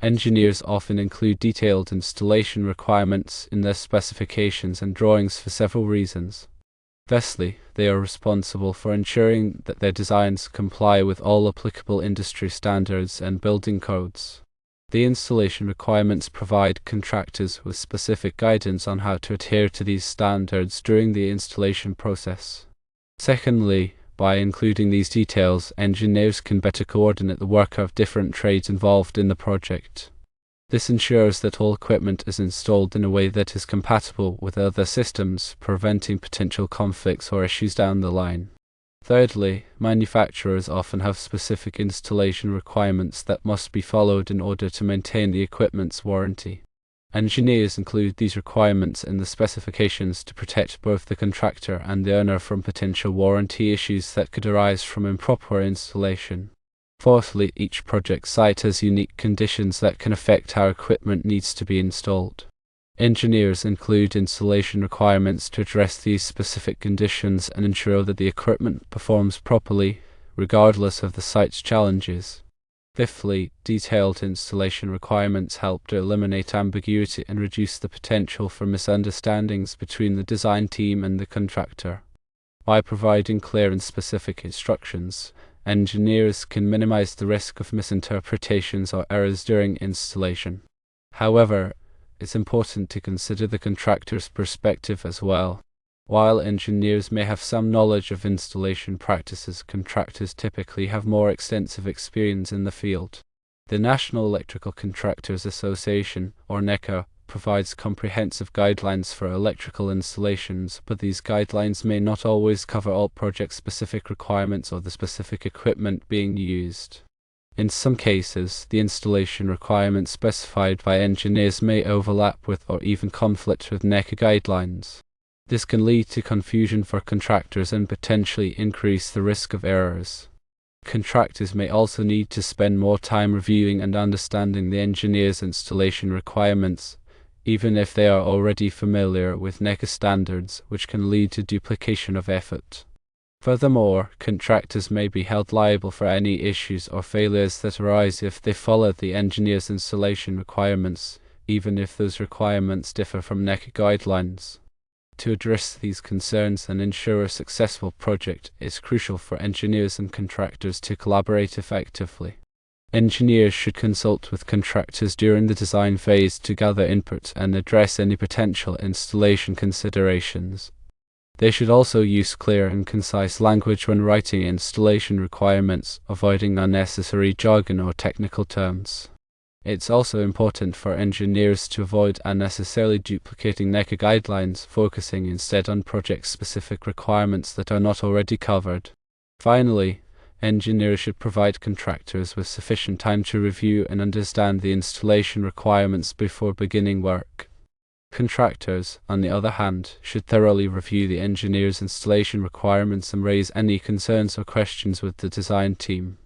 Engineers often include detailed installation requirements in their specifications and drawings for several reasons. Firstly, they are responsible for ensuring that their designs comply with all applicable industry standards and building codes. The installation requirements provide contractors with specific guidance on how to adhere to these standards during the installation process. Secondly, by including these details, engineers can better coordinate the work of different trades involved in the project. This ensures that all equipment is installed in a way that is compatible with other systems, preventing potential conflicts or issues down the line. Thirdly, manufacturers often have specific installation requirements that must be followed in order to maintain the equipment's warranty. Engineers include these requirements in the specifications to protect both the contractor and the owner from potential warranty issues that could arise from improper installation. Fourthly, each project site has unique conditions that can affect how equipment needs to be installed. Engineers include installation requirements to address these specific conditions and ensure that the equipment performs properly, regardless of the site's challenges. Fifthly, detailed installation requirements help to eliminate ambiguity and reduce the potential for misunderstandings between the design team and the contractor. By providing clear and specific instructions, engineers can minimize the risk of misinterpretations or errors during installation. However, it's important to consider the contractor's perspective as well. While engineers may have some knowledge of installation practices, contractors typically have more extensive experience in the field. The National Electrical Contractors Association, or NECA, provides comprehensive guidelines for electrical installations, but these guidelines may not always cover all project-specific requirements or the specific equipment being used. In some cases, the installation requirements specified by engineers may overlap with or even conflict with NECA guidelines. This can lead to confusion for contractors and potentially increase the risk of errors. Contractors may also need to spend more time reviewing and understanding the engineer's installation requirements, even if they are already familiar with NECA standards, which can lead to duplication of effort. Furthermore, contractors may be held liable for any issues or failures that arise if they follow the engineer's installation requirements, even if those requirements differ from NECA guidelines. To address these concerns and ensure a successful project, it's crucial for engineers and contractors to collaborate effectively. Engineers should consult with contractors during the design phase to gather input and address any potential installation considerations. They should also use clear and concise language when writing installation requirements, avoiding unnecessary jargon or technical terms. It's also important for engineers to avoid unnecessarily duplicating NECA guidelines, focusing instead on project-specific requirements that are not already covered. Finally, engineers should provide contractors with sufficient time to review and understand the installation requirements before beginning work. Contractors, on the other hand, should thoroughly review the engineer's installation requirements and raise any concerns or questions with the design team.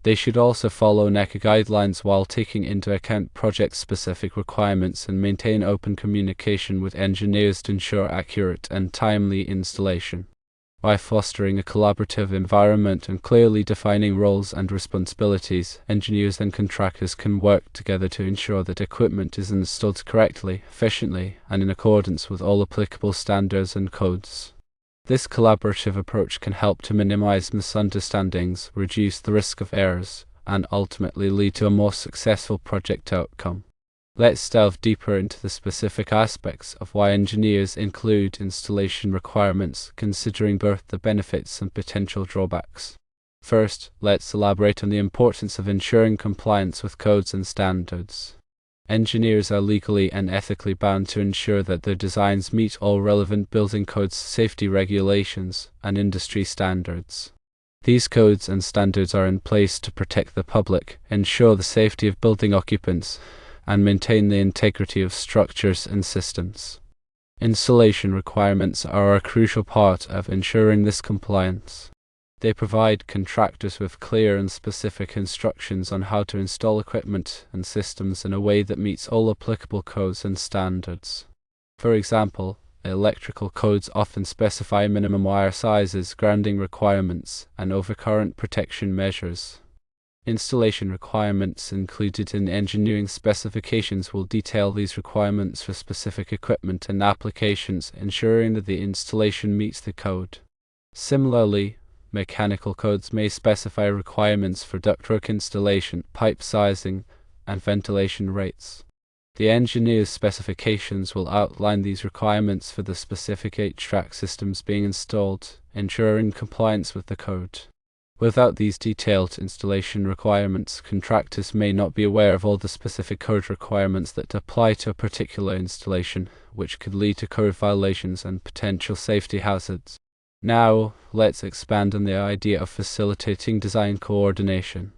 They should also follow NECA guidelines while taking into account project-specific requirements and maintain open communication with engineers to ensure accurate and timely installation. By fostering a collaborative environment and clearly defining roles and responsibilities, engineers and contractors can work together to ensure that equipment is installed correctly, efficiently, and in accordance with all applicable standards and codes. This collaborative approach can help to minimize misunderstandings, reduce the risk of errors, and ultimately lead to a more successful project outcome. Let's delve deeper into the specific aspects of why engineers include installation requirements, considering both the benefits and potential drawbacks. First, let's elaborate on the importance of ensuring compliance with codes and standards. Engineers are legally and ethically bound to ensure that their designs meet all relevant building codes, safety regulations, and industry standards. These codes and standards are in place to protect the public, ensure the safety of building occupants, and maintain the integrity of structures and systems. Installation requirements are a crucial part of ensuring this compliance. They provide contractors with clear and specific instructions on how to install equipment and systems in a way that meets all applicable codes and standards. For example, electrical codes often specify minimum wire sizes, grounding requirements, and overcurrent protection measures. Installation requirements included in engineering specifications will detail these requirements for specific equipment and applications, ensuring that the installation meets the code. Similarly, mechanical codes may specify requirements for ductwork installation, pipe sizing, and ventilation rates. The engineer's specifications will outline these requirements for the specific HVAC systems being installed, ensuring compliance with the code. Without these detailed installation requirements, contractors may not be aware of all the specific code requirements that apply to a particular installation, which could lead to code violations and potential safety hazards. Now, let's expand on the idea of facilitating design coordination.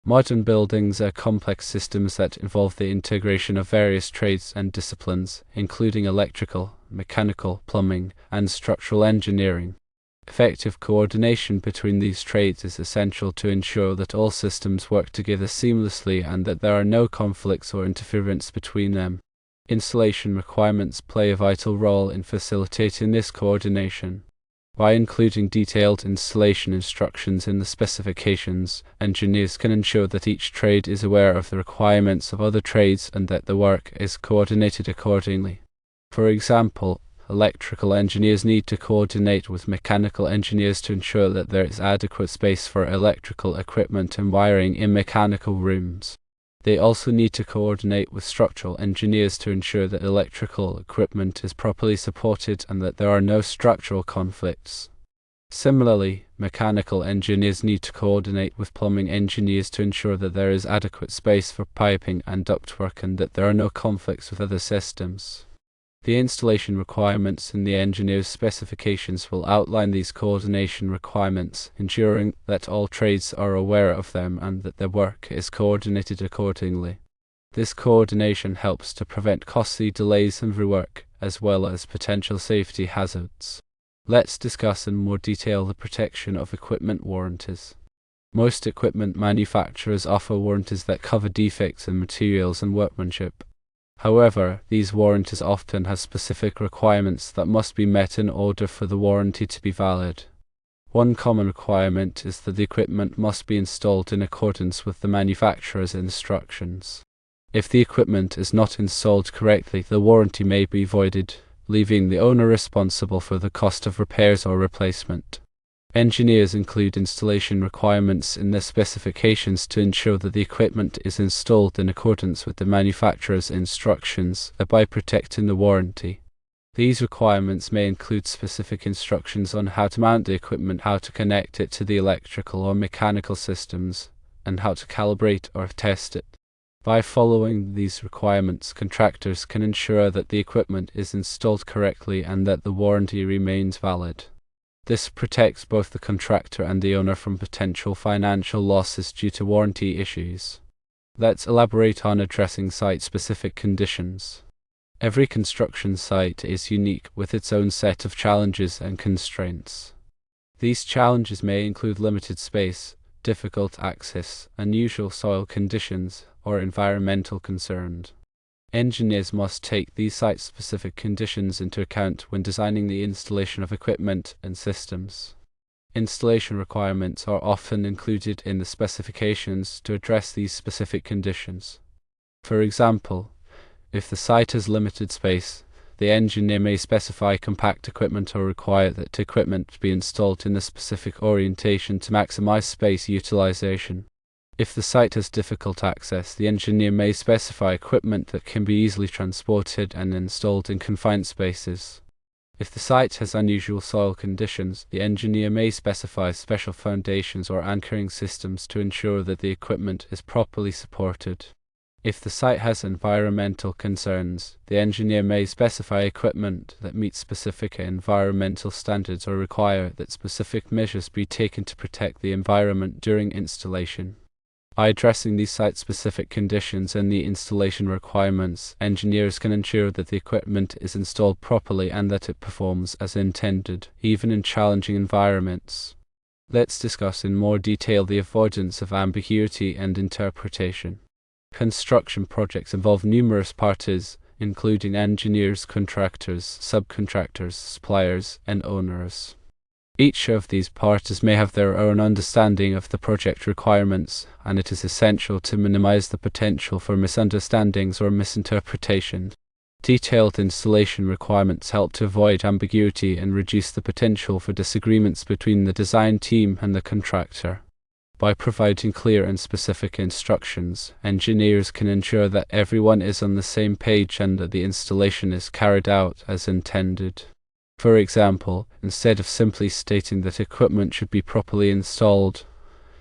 Modern buildings are complex systems that involve the integration of various trades and disciplines, including electrical, mechanical, plumbing, and structural engineering. Effective coordination between these trades is essential to ensure that all systems work together seamlessly and that there are no conflicts or interference between them. Installation requirements play a vital role in facilitating this coordination. By including detailed installation instructions in the specifications, engineers can ensure that each trade is aware of the requirements of other trades and that the work is coordinated accordingly. For example, electrical engineers need to coordinate with mechanical engineers to ensure that there is adequate space for electrical equipment and wiring in mechanical rooms. They also need to coordinate with structural engineers to ensure that electrical equipment is properly supported and that there are no structural conflicts. Similarly, mechanical engineers need to coordinate with plumbing engineers to ensure that there is adequate space for piping and ductwork and that there are no conflicts with other systems. The installation requirements in the engineer's specifications will outline these coordination requirements, ensuring that all trades are aware of them and that their work is coordinated accordingly. This coordination helps to prevent costly delays and rework, as well as potential safety hazards. Let's discuss in more detail the protection of equipment warranties. Most equipment manufacturers offer warranties that cover defects in materials and workmanship. However, these warranties often have specific requirements that must be met in order for the warranty to be valid. One common requirement is that the equipment must be installed in accordance with the manufacturer's instructions. If the equipment is not installed correctly, the warranty may be voided, leaving the owner responsible for the cost of repairs or replacement. Engineers include installation requirements in their specifications to ensure that the equipment is installed in accordance with the manufacturer's instructions, thereby protecting the warranty. These requirements may include specific instructions on how to mount the equipment, how to connect it to the electrical or mechanical systems, and how to calibrate or test it. By following these requirements, contractors can ensure that the equipment is installed correctly and that the warranty remains valid. This protects both the contractor and the owner from potential financial losses due to warranty issues. Let's elaborate on addressing site-specific conditions. Every construction site is unique with its own set of challenges and constraints. These challenges may include limited space, difficult access, unusual soil conditions, or environmental concerns. Engineers must take these site-specific conditions into account when designing the installation of equipment and systems. Installation requirements are often included in the specifications to address these specific conditions. For example, if the site has limited space, the engineer may specify compact equipment or require that equipment be installed in a specific orientation to maximize space utilization. If the site has difficult access, the engineer may specify equipment that can be easily transported and installed in confined spaces. If the site has unusual soil conditions, the engineer may specify special foundations or anchoring systems to ensure that the equipment is properly supported. If the site has environmental concerns, the engineer may specify equipment that meets specific environmental standards or require that specific measures be taken to protect the environment during installation. By addressing these site-specific conditions and the installation requirements, engineers can ensure that the equipment is installed properly and that it performs as intended, even in challenging environments. Let's discuss in more detail the avoidance of ambiguity and interpretation. Construction projects involve numerous parties, including engineers, contractors, subcontractors, suppliers, and owners. Each of these parties may have their own understanding of the project requirements, and it is essential to minimize the potential for misunderstandings or misinterpretation. Detailed installation requirements help to avoid ambiguity and reduce the potential for disagreements between the design team and the contractor. By providing clear and specific instructions, engineers can ensure that everyone is on the same page and that the installation is carried out as intended. For example, instead of simply stating that equipment should be properly installed,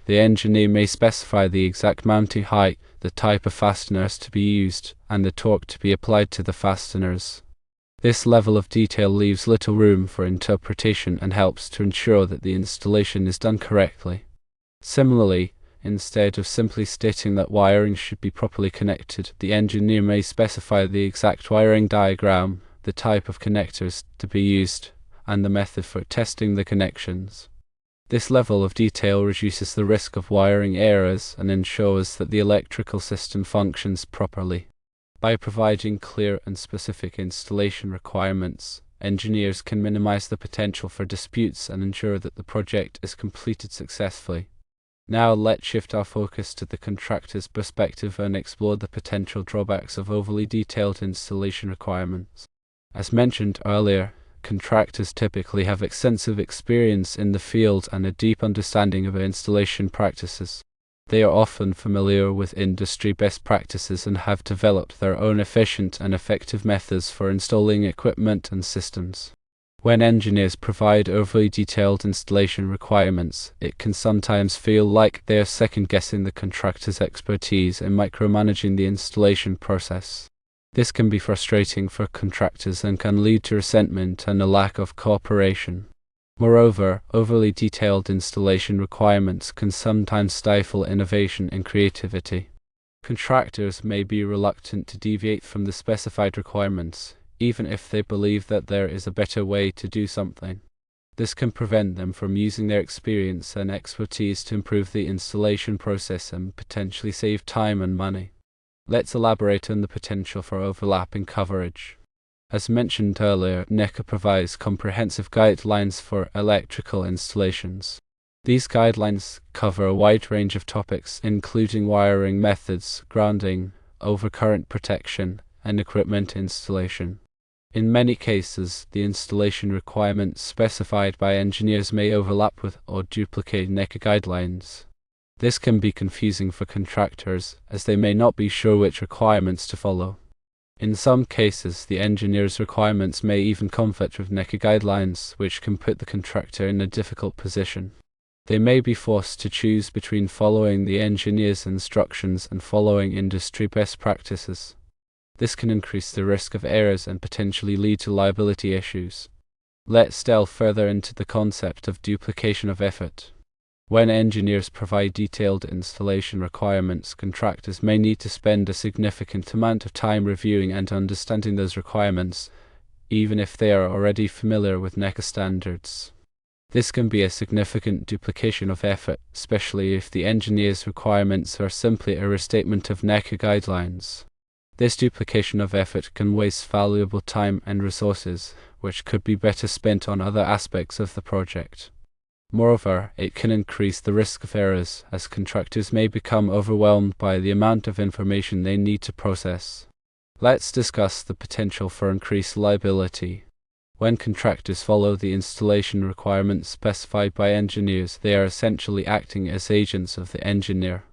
the engineer may specify the exact mounting height, the type of fasteners to be used, and the torque to be applied to the fasteners. This level of detail leaves little room for interpretation and helps to ensure that the installation is done correctly. Similarly, instead of simply stating that wiring should be properly connected, the engineer may specify the exact wiring diagram, the type of connectors to be used, and the method for testing the connections. This level of detail reduces the risk of wiring errors and ensures that the electrical system functions properly. By providing clear and specific installation requirements, engineers can minimize the potential for disputes and ensure that the project is completed successfully. Now let's shift our focus to the contractor's perspective and explore the potential drawbacks of overly detailed installation requirements. As mentioned earlier, contractors typically have extensive experience in the field and a deep understanding of installation practices. They are often familiar with industry best practices and have developed their own efficient and effective methods for installing equipment and systems. When engineers provide overly detailed installation requirements, it can sometimes feel like they are second-guessing the contractor's expertise and micromanaging the installation process. This can be frustrating for contractors and can lead to resentment and a lack of cooperation. Moreover, overly detailed installation requirements can sometimes stifle innovation and creativity. Contractors may be reluctant to deviate from the specified requirements, even if they believe that there is a better way to do something. This can prevent them from using their experience and expertise to improve the installation process and potentially save time and money. Let's elaborate on the potential for overlapping coverage. As mentioned earlier, NECA provides comprehensive guidelines for electrical installations. These guidelines cover a wide range of topics, including wiring methods, grounding, overcurrent protection, and equipment installation. In many cases, the installation requirements specified by engineers may overlap with or duplicate NECA guidelines. This can be confusing for contractors, as they may not be sure which requirements to follow. In some cases, the engineer's requirements may even conflict with NECA guidelines, which can put the contractor in a difficult position. They may be forced to choose between following the engineer's instructions and following industry best practices. This can increase the risk of errors and potentially lead to liability issues. Let's delve further into the concept of duplication of effort. When engineers provide detailed installation requirements, contractors may need to spend a significant amount of time reviewing and understanding those requirements, even if they are already familiar with NECA standards. This can be a significant duplication of effort, especially if the engineer's requirements are simply a restatement of NECA guidelines. This duplication of effort can waste valuable time and resources, which could be better spent on other aspects of the project. Moreover, it can increase the risk of errors, as contractors may become overwhelmed by the amount of information they need to process. Let's discuss the potential for increased liability. When contractors follow the installation requirements specified by engineers, they are essentially acting as agents of the engineer.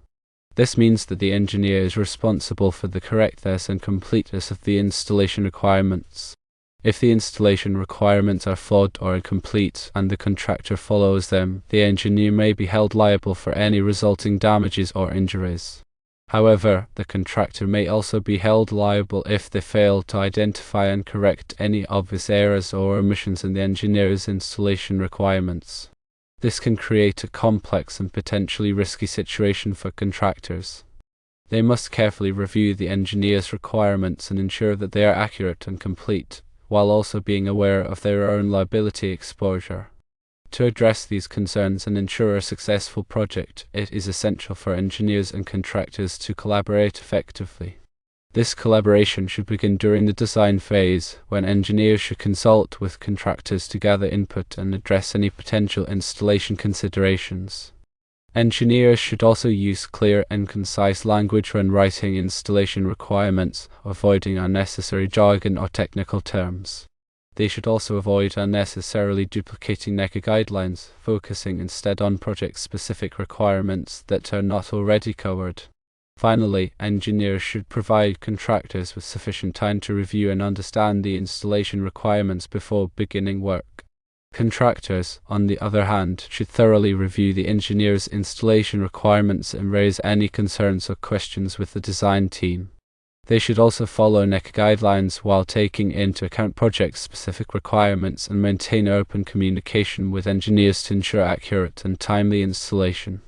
This means that the engineer is responsible for the correctness and completeness of the installation requirements. If the installation requirements are flawed or incomplete and the contractor follows them, the engineer may be held liable for any resulting damages or injuries. However, the contractor may also be held liable if they fail to identify and correct any obvious errors or omissions in the engineer's installation requirements. This can create a complex and potentially risky situation for contractors. They must carefully review the engineer's requirements and ensure that they are accurate and complete, while also being aware of their own liability exposure. To address these concerns and ensure a successful project, it is essential for engineers and contractors to collaborate effectively. This collaboration should begin during the design phase, when engineers should consult with contractors to gather input and address any potential installation considerations. Engineers should also use clear and concise language when writing installation requirements, avoiding unnecessary jargon or technical terms. They should also avoid unnecessarily duplicating NECA guidelines, focusing instead on project-specific requirements that are not already covered. Finally, engineers should provide contractors with sufficient time to review and understand the installation requirements before beginning work. Contractors, on the other hand, should thoroughly review the engineer's installation requirements and raise any concerns or questions with the design team. They should also follow NECA guidelines while taking into account project-specific requirements and maintain open communication with engineers to ensure accurate and timely installation.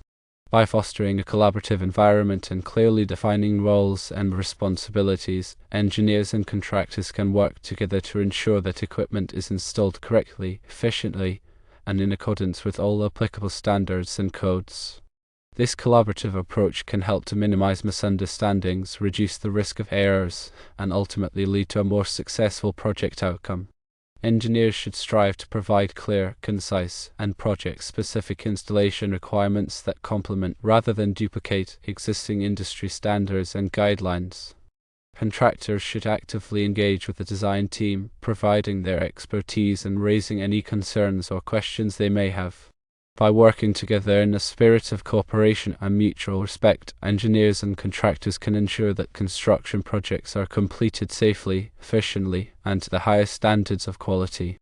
By fostering a collaborative environment and clearly defining roles and responsibilities, engineers and contractors can work together to ensure that equipment is installed correctly, efficiently, and in accordance with all applicable standards and codes. This collaborative approach can help to minimize misunderstandings, reduce the risk of errors, and ultimately lead to a more successful project outcome. Engineers should strive to provide clear, concise, and project-specific installation requirements that complement rather than duplicate existing industry standards and guidelines. Contractors should actively engage with the design team, providing their expertise and raising any concerns or questions they may have. By working together in a spirit of cooperation and mutual respect, engineers and contractors can ensure that construction projects are completed safely, efficiently, and to the highest standards of quality.